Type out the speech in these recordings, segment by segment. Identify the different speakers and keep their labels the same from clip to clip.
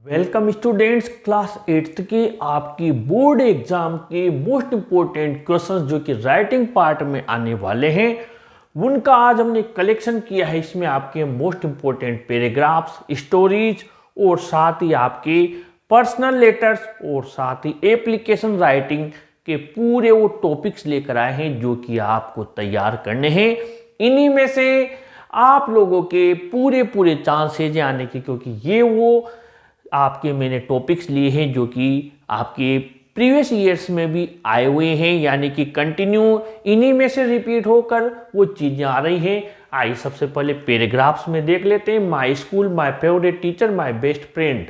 Speaker 1: Welcome students, class 8th के आपकी board exam के मोस्ट इंपॉर्टेंट क्वेश्चंस जो कि राइटिंग पार्ट में आने वाले हैं उनका आज हमने कलेक्शन किया है। इसमें आपके मोस्ट इंपॉर्टेंट पैराग्राफ्स, स्टोरीज और साथ ही आपके पर्सनल लेटर्स और साथ ही एप्लीकेशन राइटिंग के पूरे वो टॉपिक्स लेकर आए हैं जो कि आपको तैयार करने हैं। इन्हीं में से आप लोगों के पूरे चांसेज आने के, क्योंकि ये वो आपके मैंने टॉपिक्स लिए हैं जो कि आपके प्रीवियस ईयर्स में भी आए हुए हैं, यानी कि कंटिन्यू इन्हीं में से रिपीट होकर वो चीज़ें आ रही हैं। आइए सबसे पहले पैराग्राफ्स में देख लेते हैं। My school, my favourite teacher, my best friend.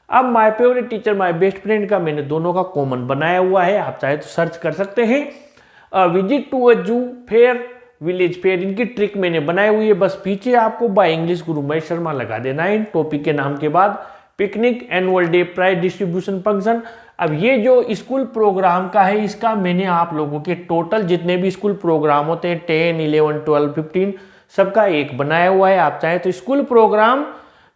Speaker 1: अब my favourite teacher, my best friend का मैंने दोनों का कॉमन बनाया हुआ है, आप चाहे तो सर्च कर सकते हैं। विजिट टू अ जू, फेयर, विलेज फेयर, इनकी ट्रिक मैंने बनाई हुई है। बस पीछे आपको बाय इंग्लिश गुरु महेश शर्मा लगा देना है टॉपिक के नाम के बाद। Picnic, annual day, prize distribution function. अब ये जो स्कूल प्रोग्राम का है, इसका मैंने आप लोगों के टोटल जितने भी स्कूल प्रोग्राम होते हैं 10, 11, 12, 15 सबका एक बनाया हुआ है। आप चाहे तो school programme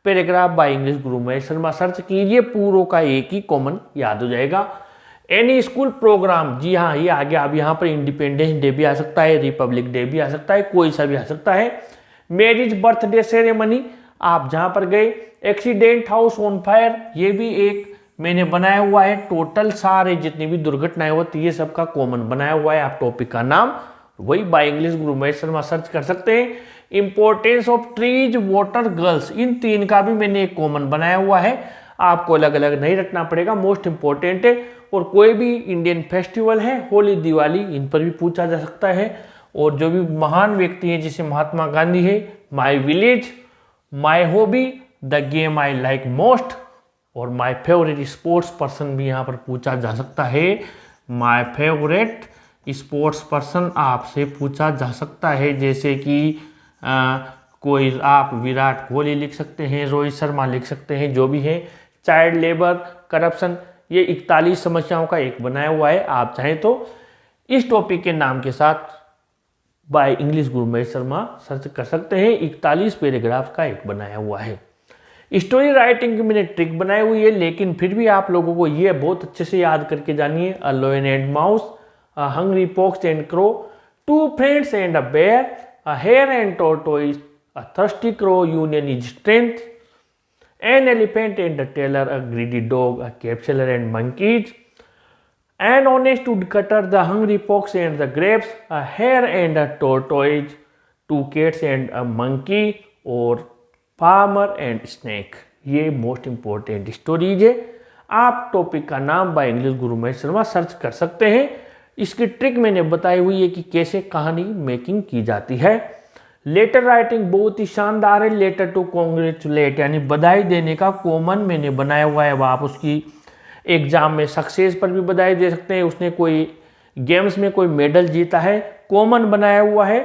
Speaker 1: paragraph by English Guru Mahesh Sharma search कीजिए, पूरों का एक ही कॉमन याद हो जाएगा। एनी स्कूल प्रोग्राम, जी हाँ ये आ गया। अब यहाँ पर इंडिपेंडेंस डे भी आ सकता है, रिपब्लिक डे भी आ सकता है, कोई सा भी आ सकता है। मैरिज, बर्थडे सेरेमनी, आप जहाँ पर गए। एक्सीडेंट, हाउस ऑन फायर, ये भी एक मैंने बनाया हुआ है। टोटल सारे जितनी भी दुर्घटनाएं होती है सबका कॉमन बनाया हुआ है। आप टॉपिक का नाम वही bye English Guru Mahesh Sharma search कर सकते हैं। Importance of trees, water, girls, इन तीन का भी मैंने एक कॉमन बनाया हुआ है। आपको अलग अलग नहीं रखना पड़ेगा, मोस्ट इंपॉर्टेंट है। और कोई भी इंडियन फेस्टिवल है, होली, दिवाली, इन पर भी पूछा जा सकता है। और जो भी महान व्यक्ति हैं जैसे महात्मा गांधी है, my village, my hobby, the game I like most, और माई फेवरेट स्पोर्ट्स पर्सन भी यहाँ पर पूछा जा सकता है। माई फेवरेट स्पोर्ट्स पर्सन आपसे पूछा जा सकता है, जैसे कि कोई आप विराट कोहली लिख सकते हैं, रोहित शर्मा लिख सकते हैं, जो भी है। चाइल्ड लेबर, करप्शन, ये 41 समस्याओं का एक बनाया हुआ है। आप चाहें तो इस टॉपिक के नाम के साथ bye English Guru Mahesh Sharma search कर सकते हैं। 41 पैराग्राफ का एक बनाया हुआ है। स्टोरी राइटिंग की मैंने ट्रिक बनाई हुई है, लेकिन फिर भी आप लोगों को ये बहुत अच्छे से याद करके जानिए। A lion and mouse, a hungry fox and crow, two friends and a bear, a hare and tortoise, a thirsty crow, union is strength, an elephant and a tailor, a greedy dog, a cap seller and monkeys, an honest woodcutter, the hungry fox and the grapes, a hare and a tortoise, two cats and a monkey, और farmer and snake। ये most important stories है। आप topic का नाम bye English Guru Mahesh Sharma search कर सकते हैं। इसकी ट्रिक मैंने बताई हुई है कि कैसे कहानी मेकिंग की जाती है। लेटर राइटिंग बहुत ही शानदार है। लेटर टू कॉन्ग्रेचुलेट, यानी बधाई देने का कॉमन मैंने बनाया हुआ है। अब आप उसकी एग्जाम में सक्सेस पर भी बधाई दे सकते हैं। उसने कोई गेम्स में कोई मेडल जीता है, कॉमन बनाया हुआ है।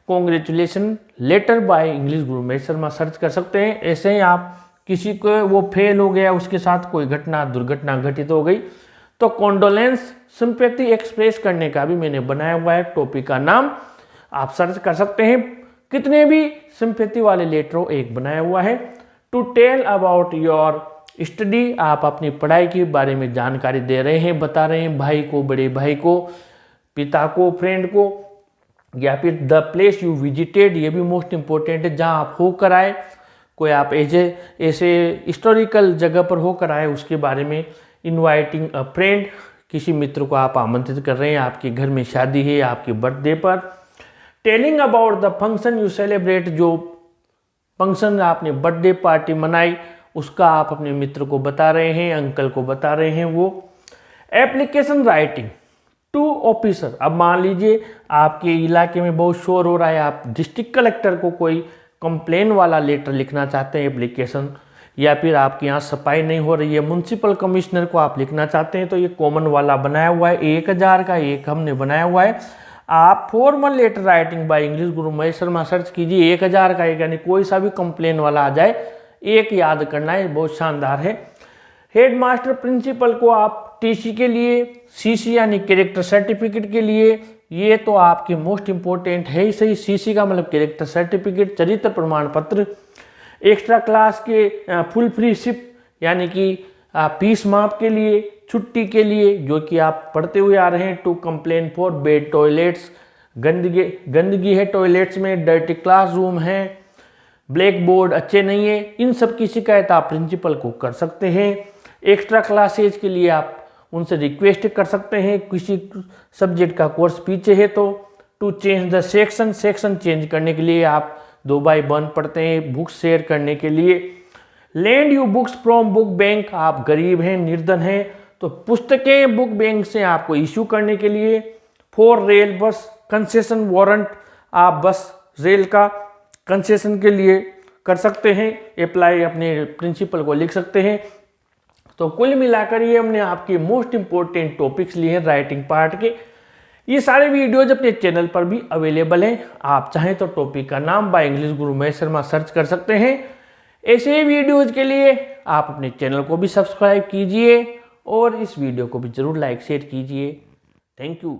Speaker 1: Congratulation letter bye English Guru Mahesh Sharma search कर सकते हैं। ऐसे ही आप किसी को वो फेल हो गया, उसके साथ कोई दुर्घटना घटित हो गई, तो कॉन्डोलेंस, सिंपैथी एक्सप्रेस करने का भी मैंने बनाया हुआ है। टॉपिक का नाम आप सर्च कर सकते हैं। कितने भी सिंपैथी वाले लेटरों एक बनाया हुआ है। To tell about your study, आप अपनी पढ़ाई के बारे में जानकारी दे रहे हैं, बता रहे हैं भाई को, बड़े भाई को, पिता को, फ्रेंड को। या फिर द प्लेस यू विजिटेड, ये भी मोस्ट इंपॉर्टेंट है, जहां आप होकर आए। कोई आप ऐसे हिस्टोरिकल जगह पर होकर आए, उसके बारे में। इनवाइटिंग अ फ्रेंड, किसी मित्र को आप आमंत्रित कर रहे हैं, आपके घर में शादी है, आपके बर्थडे पर। Telling about the function you celebrate, जो फंक्शन आपने बर्थडे पार्टी मनाई उसका आप अपने मित्र को बता रहे हैं, अंकल को बता रहे हैं वो। एप्लीकेशन राइटिंग टू ऑफिसर, अब मान लीजिए आपके इलाके में बहुत शोर हो रहा है, आप डिस्ट्रिक्ट कलेक्टर को कोई कंप्लेन वाला लेटर लिखना चाहते हैं, एप्लीकेशन, या फिर आपके यहाँ सफाई नहीं हो रही है, म्युनिसिपल कमिश्नर को आप लिखना चाहते हैं, तो ये कॉमन वाला बनाया हुआ है। 1000 का एक हमने बनाया हुआ है। आप formal letter writing by English Guru Mahesh Sharma search कीजिए, 1000 का एक, यानी कोई सा भी कंप्लेन वाला आ जाए, एक याद करना है, बहुत शानदार है। हेडमास्टर, प्रिंसिपल को आप टीसी के लिए, सीसी यानी कैरेक्टर सर्टिफिकेट के लिए, ये तो आपके मोस्ट इंपॉर्टेंट है ही सही। सीसी का मतलब कैरेक्टर सर्टिफिकेट, चरित्र प्रमाण पत्र। एक्स्ट्रा क्लास के फुल फ्री शिप, यानी कि फीस माफ के लिए, छुट्टी के लिए जो कि आप पढ़ते हुए आ रहे हैं, to complain for bad toilets, गंदगी है टॉयलेट्स में, डर्टी क्लासरूम है, ब्लैक बोर्ड अच्छे नहीं है, इन सब की शिकायत आप प्रिंसिपल को कर सकते हैं। एक्स्ट्रा क्लासेज के लिए आप उनसे रिक्वेस्ट कर सकते हैं, किसी सब्जेक्ट का कोर्स पीछे है तो। To change the section change करने के लिए आप 2/1 पढ़ते हैं, बुक्स शेयर करने के लिए। Land you books from book bank, आप गरीब हैं, निर्धन हैं तो पुस्तकें बुक बैंक से आपको इशू करने के लिए। For rail bus concession warrant, आप बस रेल का कंसेशन के लिए कर सकते हैं, अप्लाई अपने प्रिंसिपल को लिख सकते हैं। तो कुल मिलाकर ये हमने आपके मोस्ट इंपॉर्टेंट टॉपिक्स लिए हैं राइटिंग पार्ट के। ये सारे वीडियोज अपने चैनल पर भी अवेलेबल हैं, आप चाहें तो टॉपिक का नाम bye English Guru Mahesh Sharma search कर सकते हैं। ऐसे ही वीडियोज के लिए आप अपने चैनल को भी सब्सक्राइब कीजिए और इस वीडियो को भी जरूर लाइक शेयर कीजिए। Thank you.